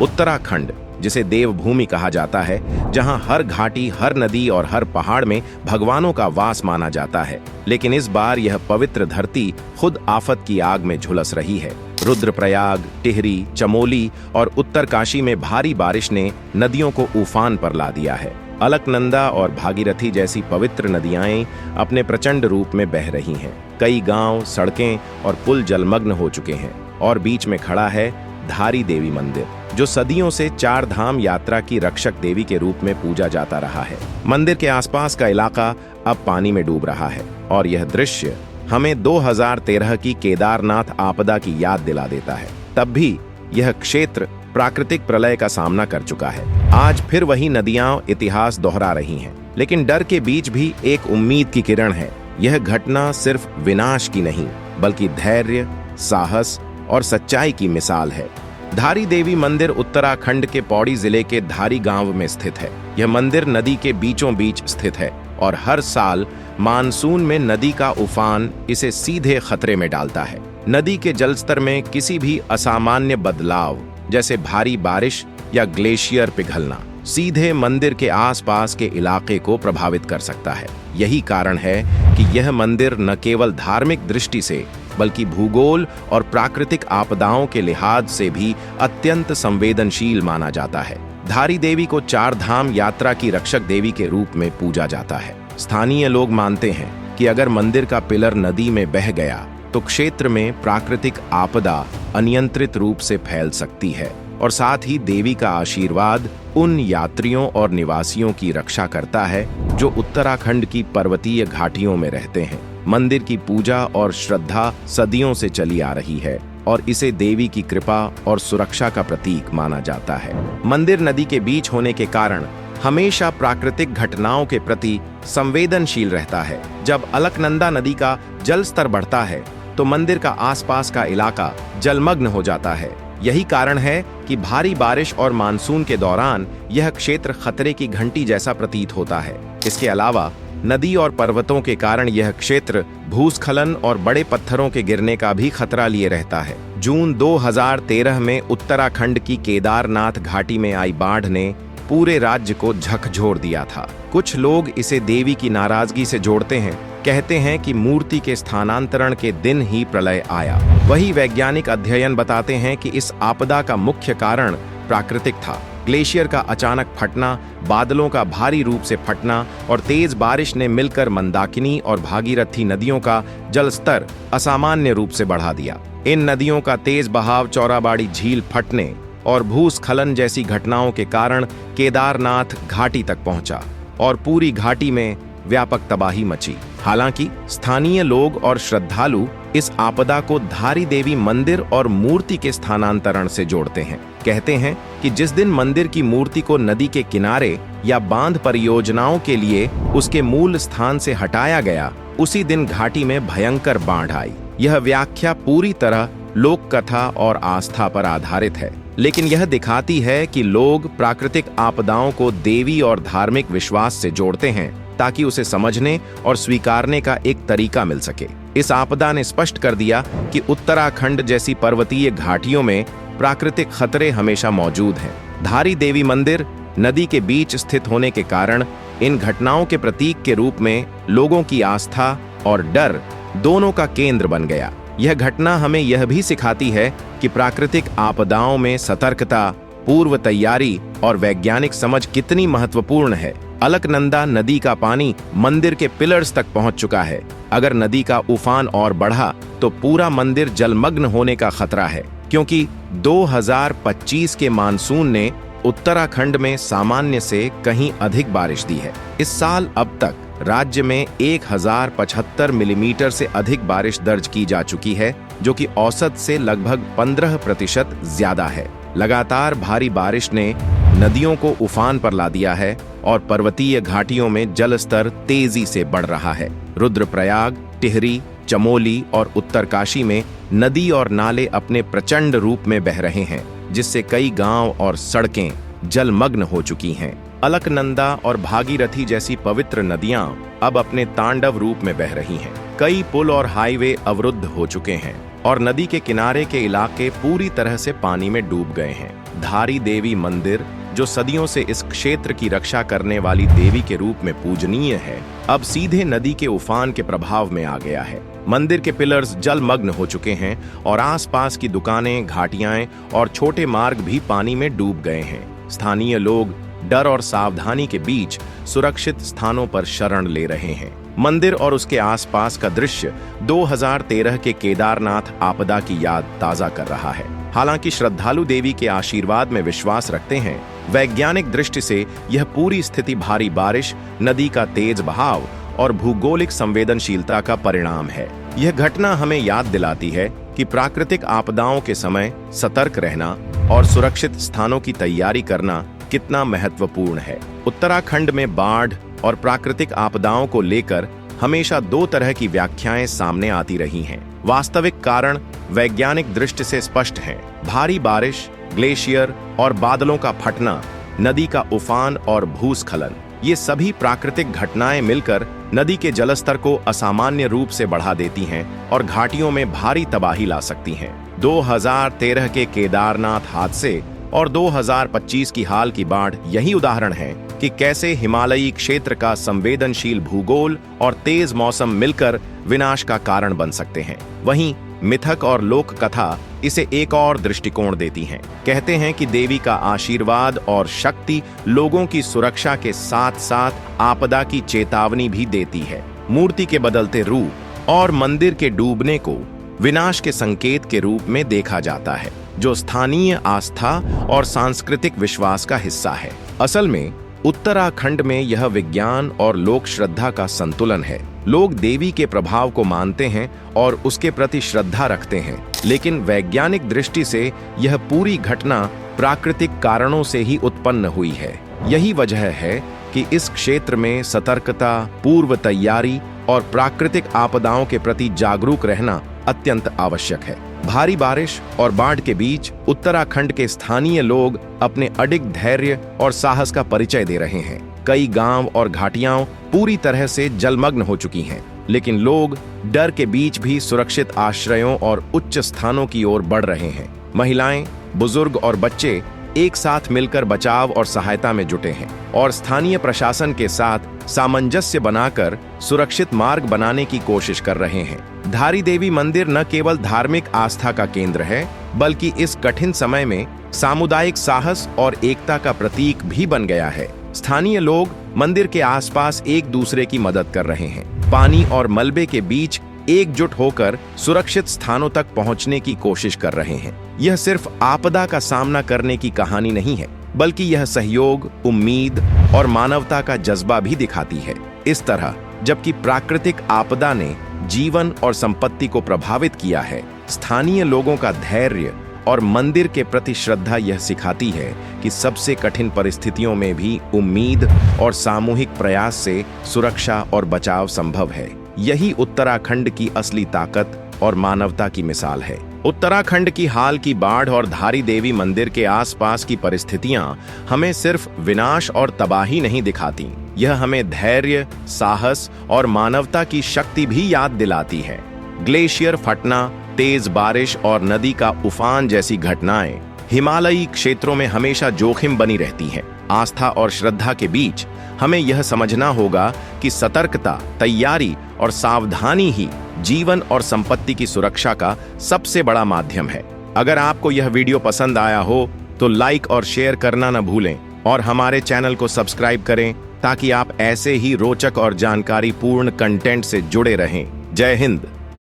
उत्तराखंड, जिसे देवभूमि कहा जाता है, जहां हर घाटी, हर नदी और हर पहाड़ में भगवानों का वास माना जाता है, लेकिन इस बार यह पवित्र धरती खुद आफत की आग में झुलस रही है। रुद्रप्रयाग, टिहरी, चमोली और उत्तरकाशी में भारी बारिश ने नदियों को उफान पर ला दिया है। अलकनंदा और भागीरथी जैसी पवित्र नदियां अपने प्रचंड रूप में बह रही हैं। कई गांव, सड़कें और पुल जलमग्न हो चुके हैं और बीच में खड़ा है धारी देवी मंदिर, जो सदियों से चार धाम यात्रा की रक्षक देवी के रूप में पूजा जाता रहा है। मंदिर के आसपास का इलाका अब पानी में डूब रहा है और यह दृश्य हमें 2013 की केदारनाथ आपदा की याद दिला देता है। तब भी यह क्षेत्र प्राकृतिक प्रलय का सामना कर चुका है। आज फिर वही नदियां इतिहास दोहरा रही हैं, लेकिन डर के बीच भी एक उम्मीद की किरण है। यह घटना सिर्फ विनाश की नहीं, बल्कि धैर्य, साहस और सच्चाई की मिसाल है। धारी देवी मंदिर उत्तराखंड के पौड़ी जिले के धारी गांव में स्थित है। यह मंदिर नदी के बीचों बीच स्थित है और हर साल मानसून में नदी का उफान इसे सीधे खतरे में डालता है। नदी के जलस्तर में किसी भी असामान्य बदलाव, जैसे भारी बारिश या ग्लेशियर पिघलना, सीधे मंदिर के आसपास के इलाके को प्रभावित कर सकता है। यही कारण है कि यह मंदिर न केवल धार्मिक दृष्टि से, बल्कि भूगोल और प्राकृतिक आपदाओं के लिहाज से भी अत्यंत संवेदनशील माना जाता है। धारी देवी को चार धाम यात्रा की रक्षक देवी के रूप में पूजा जाता है। स्थानीय लोग मानते हैं कि अगर मंदिर का पिलर नदी में बह गया तो क्षेत्र में प्राकृतिक आपदा अनियंत्रित रूप से फैल सकती है और साथ ही देवी का आशीर्वाद उन यात्रियों और निवासियों की रक्षा करता है जो उत्तराखंड की पर्वतीय घाटियों में रहते हैं। मंदिर की पूजा और श्रद्धा सदियों से चली आ रही है और इसे देवी की कृपा और सुरक्षा का प्रतीक माना जाता है। मंदिर नदी के बीच होने के कारण हमेशा प्राकृतिक घटनाओं के प्रति संवेदनशील रहता है। जब अलकनंदा नदी का जल स्तर बढ़ता है तो मंदिर का आसपास का इलाका जलमग्न हो जाता है। यही कारण है कि भारी बारिश और मानसून के दौरान यह क्षेत्र खतरे की घंटी जैसा प्रतीत होता है। इसके अलावा नदी और पर्वतों के कारण यह क्षेत्र भूस्खलन और बड़े पत्थरों के गिरने का भी खतरा लिए रहता है। जून 2013 में उत्तराखंड की केदारनाथ घाटी में आई बाढ़ ने पूरे राज्य को झकझोर दिया था। कुछ लोग इसे देवी की नाराजगी से जोड़ते हैं, कहते हैं कि मूर्ति के स्थानांतरण के दिन ही प्रलय आया। वही वैज्ञानिक अध्ययन बताते हैं कि इस आपदा का मुख्य कारण प्राकृतिक था। ग्लेशियर का अचानक फटना, बादलों का भारी रूप से फटना और तेज बारिश ने मिलकर मंदाकिनी और भागीरथी नदियों का जलस्तर असामान्य रूप से बढ़ा दिया। इन नदियों का तेज बहाव चौराबाड़ी झील फटने और भूस्खलन जैसी घटनाओं के कारण केदारनाथ घाटी तक पहुंचा और पूरी घाटी में व्यापक तबाही मची। हालांकि स्थानीय लोग और श्रद्धालु इस आपदा को धारी देवी मंदिर और मूर्ति के स्थानांतरण से जोड़ते हैं। कहते हैं कि जिस दिन मंदिर की मूर्ति को नदी के किनारे या बांध परियोजनाओं के लिए उसके मूल स्थान से हटाया गया, उसी दिन घाटी में भयंकर बाढ़ आई। यह व्याख्या पूरी तरह लोक कथा और आस्था पर आधारित है, लेकिन यह दिखाती है कि लोग प्राकृतिक आपदाओं को देवी और धार्मिक विश्वास से जोड़ते हैं ताकि उसे समझने और स्वीकारने का एक तरीका मिल सके। इस आपदा ने स्पष्ट कर दिया कि उत्तराखंड जैसी पर्वतीय घाटियों में प्राकृतिक खतरे हमेशा मौजूद हैं। धारी देवी मंदिर नदी के बीच स्थित होने के कारण इन घटनाओं के प्रतीक के रूप में लोगों की आस्था और डर दोनों का केंद्र बन गया। यह घटना हमें यह भी सिखाती है कि प्राकृतिक आपदाओं में सतर्कता, पूर्व तैयारी और वैज्ञानिक समझ कितनी महत्वपूर्ण है। अलकनंदा नदी का पानी मंदिर के पिलर्स तक पहुंच चुका है। अगर नदी का उफान और बढ़ा तो पूरा मंदिर जलमग्न होने का खतरा है, क्योंकि 2025 के मानसून ने उत्तराखंड में सामान्य से कहीं अधिक बारिश दी है। इस साल अब तक राज्य में 1075 मिलीमीटर से अधिक बारिश दर्ज की जा चुकी है, जो कि औसत से लगभग 15% ज्यादा है। लगातार भारी बारिश ने नदियों को उफान पर ला दिया है और पर्वतीय घाटियों में जल स्तर तेजी से बढ़ रहा है। रुद्रप्रयाग, टिहरी, चमोली और उत्तरकाशी में नदी और नाले अपने प्रचंड रूप में बह रहे हैं, जिससे कई गांव और सड़कें जलमग्न हो चुकी हैं। अलकनंदा और भागीरथी जैसी पवित्र नदियां अब अपने तांडव रूप में बह रही हैं। कई पुल और हाईवे अवरुद्ध हो चुके हैं और नदी के किनारे के इलाके पूरी तरह से पानी में डूब गए हैं। धारी देवी मंदिर, जो सदियों से इस क्षेत्र की रक्षा करने वाली देवी के रूप में पूजनीय है, अब सीधे नदी के उफान के प्रभाव में आ गया है। मंदिर के पिलर्स जलमग्न हो चुके हैं और आसपास की दुकानें, घाटियां और छोटे मार्ग भी पानी में डूब गए हैं। स्थानीय लोग डर और सावधानी के बीच सुरक्षित स्थानों पर शरण ले रहे हैं। मंदिर और उसके आसपास का दृश्य 2013 के केदारनाथ आपदा की याद ताजा कर रहा है। हालांकि श्रद्धालु देवी के आशीर्वाद में विश्वास रखते हैं, वैज्ञानिक दृष्टि से यह पूरी स्थिति भारी बारिश, नदी का तेज बहाव और भूगोलिक संवेदनशीलता का परिणाम है। यह घटना हमें याद दिलाती है कि प्राकृतिक आपदाओं के समय सतर्क रहना और सुरक्षित स्थानों की तैयारी करना कितना महत्वपूर्ण है। उत्तराखंड में बाढ़ और प्राकृतिक आपदाओं को लेकर हमेशा दो तरह की व्याख्याएं सामने आती रही हैं। वास्तविक कारण वैज्ञानिक दृष्टि से स्पष्ट हैं। भारी बारिश, ग्लेशियर और बादलों का फटना, नदी का उफान और भूस्खलन, ये सभी प्राकृतिक घटनाएं मिलकर नदी के जलस्तर को असामान्य रूप से बढ़ा देती हैं और घाटियों में भारी तबाही ला सकती हैं। 2013 के केदारनाथ हादसे और 2025 की हाल की बाढ़ यही उदाहरण है कि कैसे हिमालयी क्षेत्र का संवेदनशील भूगोल और तेज मौसम मिलकर विनाश का कारण बन सकते हैं। वहीं मिथक और लोक कथा इसे एक और दृष्टिकोण देती हैं। कहते हैं कि देवी का आशीर्वाद और शक्ति लोगों की सुरक्षा के साथ साथ आपदा की चेतावनी भी देती है। मूर्ति के बदलते रूप और मंदिर के डूबने को विनाश के संकेत के रूप में देखा जाता है, जो स्थानीय आस्था और सांस्कृतिक विश्वास का हिस्सा है। असल में उत्तराखंड में यह विज्ञान और लोक श्रद्धा का संतुलन है। लोग देवी के प्रभाव को मानते हैं और उसके प्रति श्रद्धा रखते हैं, लेकिन वैज्ञानिक दृष्टि से यह पूरी घटना प्राकृतिक कारणों से ही उत्पन्न हुई है। यही वजह है कि इस क्षेत्र में सतर्कता, पूर्व तैयारी और प्राकृतिक आपदाओं के प्रति जागरूक रहना अत्यंत आवश्यक है। भारी बारिश और बाढ़ के बीच उत्तराखंड के स्थानीय लोग अपने अडिग धैर्य और साहस का परिचय दे रहे हैं। कई गांव और घाटियां पूरी तरह से जलमग्न हो चुकी हैं, लेकिन लोग डर के बीच भी सुरक्षित आश्रयों और उच्च स्थानों की ओर बढ़ रहे हैं। महिलाएं, बुजुर्ग और बच्चे एक साथ मिलकर बचाव और सहायता में जुटे हैं और स्थानीय प्रशासन के साथ सामंजस्य बनाकर सुरक्षित मार्ग बनाने की कोशिश कर रहे हैं। धारी देवी मंदिर न केवल धार्मिक आस्था का केंद्र है, बल्कि इस कठिन समय में सामुदायिक साहस और एकता का प्रतीक भी बन गया है। स्थानीय लोग मंदिर के आसपास एक दूसरे की मदद कर रहे हैं, पानी और मलबे के बीच एकजुट होकर सुरक्षित स्थानों तक पहुंचने की कोशिश कर रहे हैं। यह सिर्फ आपदा का सामना करने की कहानी नहीं है, बल्कि यह सहयोग, उम्मीद और मानवता का जज्बा भी दिखाती है। इस तरह जबकि प्राकृतिक आपदा ने जीवन और संपत्ति को प्रभावित किया है, स्थानीय लोगों का धैर्य और मंदिर के प्रति श्रद्धा यह सिखाती है कि सबसे कठिन परिस्थितियों में भी उम्मीद और सामूहिक प्रयास से सुरक्षा और बचाव संभव है। यही उत्तराखंड की असली ताकत और मानवता की मिसाल है। उत्तराखंड की हाल की बाढ़ और धारी देवी मंदिर के आसपास की परिस्थितियां हमें सिर्फ विनाश और तबाही नहीं दिखाती, यह हमें धैर्य, साहस और मानवता की शक्ति भी याद दिलाती है। ग्लेशियर फटना, तेज बारिश और नदी का उफान जैसी घटनाएं हिमालयी क्षेत्रों में हमेशा जोखिम बनी रहती हैं। आस्था और श्रद्धा के बीच हमें यह समझना होगा कि सतर्कता, तैयारी और सावधानी ही जीवन और संपत्ति की सुरक्षा का सबसे बड़ा माध्यम है। अगर आपको यह वीडियो पसंद आया हो तो लाइक और शेयर करना न भूलें और हमारे चैनल को सब्सक्राइब करें ताकि आप ऐसे ही रोचक और जानकारीपूर्ण कंटेंट से जुड़े रहें। जय हिंद।